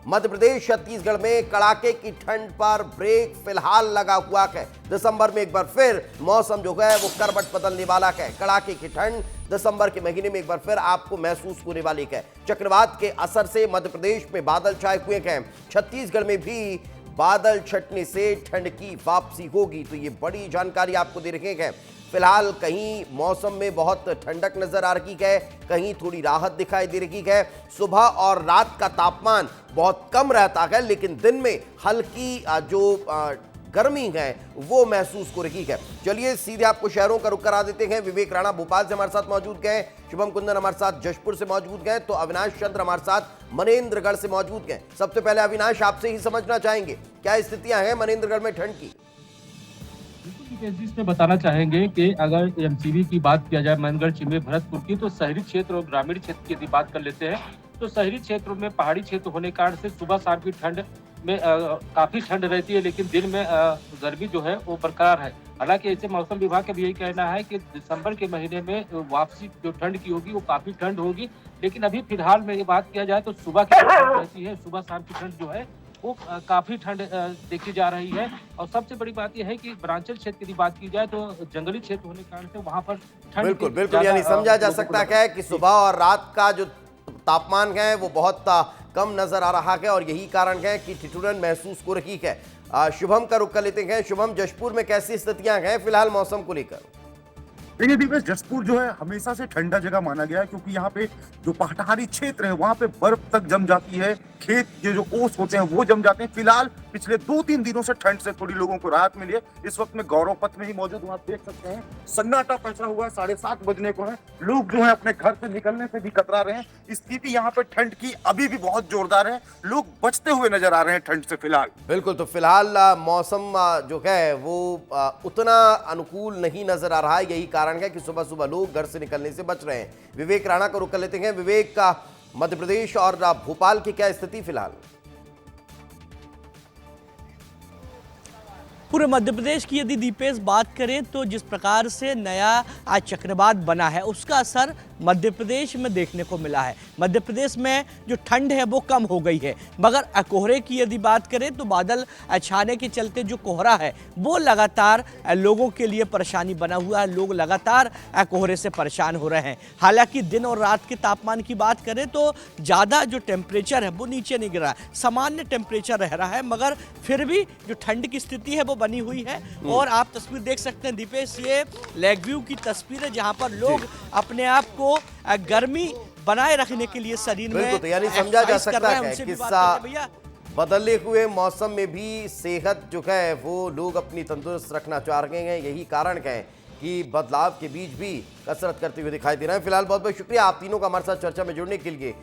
मध्य प्रदेश छत्तीसगढ़ में कड़ाके की ठंड पर ब्रेक फिलहाल लगा हुआ है। दिसंबर में एक बार फिर मौसम जो है वो करवट बदलने वाला है। कड़ाके की ठंड दिसंबर के महीने में एक बार फिर आपको महसूस होने वाली है। चक्रवात के असर से मध्य प्रदेश में बादल छाए हुए हैं। छत्तीसगढ़ में भी बादल छटने से ठंड की वापसी होगी। तो ये बड़ी जानकारी आपको दे रहे हैं। फिलहाल कहीं मौसम में बहुत ठंडक नजर आ रही है, कहीं थोड़ी राहत दिखाई दे रही है। सुबह और रात का तापमान बहुत कम रहता है, लेकिन दिन में हल्की जो गर्मी है वो महसूस हो रही है। चलिए सीधे आपको शहरों का रुख करा देते हैं। विवेक राणा भोपाल से हमारे साथ मौजूद गए, शुभम कुंदन हमारे साथ जशपुर से मौजूद गए, तो अविनाश चंद्र हमारे साथ मनेन्द्रगढ़ से मौजूद गए। सबसे पहले अविनाश, आपसे ही समझना चाहेंगे क्या स्थितियां हैं मनेन्द्रगढ़ में ठंड की? इसमें बताना चाहेंगे कि अगर एमसीबी की बात किया जाए मनेन्द्रगढ़, चिम्बे, भरतपुर की, तो शहरी क्षेत्र और ग्रामीण क्षेत्र की यदि बात कर लेते हैं तो शहरी क्षेत्रों में पहाड़ी क्षेत्र होने के कारण से सुबह शाम की ठंड में काफी ठंड रहती है, लेकिन दिन में गर्मी जो है वो बरकरार है। हालांकि ऐसे मौसम विभाग का भी यही कहना है कि दिसंबर के महीने में वापसी जो ठंड की होगी वो काफी ठंड होगी, लेकिन अभी फिलहाल में ये बात किया जाए तो सुबह की ठंड रहती है, सुबह शाम की ठंड जो है वो काफी ठंड देखी जा रही है। और सबसे बड़ी बात यह है कि वनांचल क्षेत्र की बात की जाए तो जंगली क्षेत्र होने के कारण से वहां पर ठंड बिल्कुल बिल्कुल, यानी समझा जा सकता है कि सुबह और रात का जो तापमान है वो बहुत कम नजर आ रहा है और यही कारण है कि ठिठुरन महसूस हो रही है। शुभम का रुख कर लेते हैं। शुभम, जशपुर में कैसी स्थितियां हैं फिलहाल मौसम को लेकर? देखिए दीपेश, जशपुर जो है हमेशा से ठंडा जगह माना गया है, क्योंकि यहाँ पे जो पहाड़ी क्षेत्र है वहाँ पे बर्फ तक जम जाती है, खेत के जो ओस होते हैं वो जम जाते हैं। फिलहाल पिछले 2-3 दिनों से ठंड से थोड़ी लोगों को राहत मिली है। इस वक्त में गौरव पथ में ही मौजूद हूँ, आप देख सकते हैं सन्नाटा पैसा हुआ है, 7:30 बजने को है। लोग जो है अपने घर से निकलने से भी कतरा रहे हैं। स्थिति यहाँ पे ठंड की अभी भी बहुत जोरदार है, लोग बचते हुए नजर आ रहे हैं ठंड से फिलहाल। बिल्कुल, तो फिलहाल मौसम जो है वो उतना अनुकूल नहीं नजर आ रहा है। यही कारण है कि सुबह सुबह लोग घर से निकलने से बच रहे हैं। विवेक राणा को रुख कर लेते हैं। विवेक, का मध्य प्रदेश और भोपाल की क्या स्थिति फिलहाल? पूरे मध्य प्रदेश की यदि दीपेश बात करें तो जिस प्रकार से नया आज चक्रवात बना है उसका असर मध्य प्रदेश में देखने को मिला है। मध्य प्रदेश में जो ठंड है वो कम हो गई है, मगर कोहरे की यदि बात करें तो बादल छाने के चलते जो कोहरा है वो लगातार लोगों के लिए परेशानी बना हुआ है। लोग लगातार कोहरे से परेशान हो रहे हैं। हालांकि दिन और रात के तापमान की बात करें तो ज़्यादा जो टेम्परेचर है वो नीचे नहीं गिरा, सामान्य टेम्परेचर रह रहा है, मगर फिर भी जो ठंड की स्थिति है वो बनी हुई है। और आप तस्वीर देख सकते हैं दीपेश, ये लेक व्यू की तस्वीर है जहां पर लोग अपने आप को गर्मी बनाए रखने के लिए शरीर में तो यानी समझा जा सकता है किस्सा बदले हुए मौसम में भी सेहत जो है वो लोग अपनी तंदुरुस्त रखना चाह रहे हैं। यही कारण है कि बदलाव के बीच भी कसरत करते हुए दिखाई दे रहे हैं। फिलहाल बहुत बहुत शुक्रिया आप तीनों का हमारे साथ चर्चा में जुड़ने के लिए।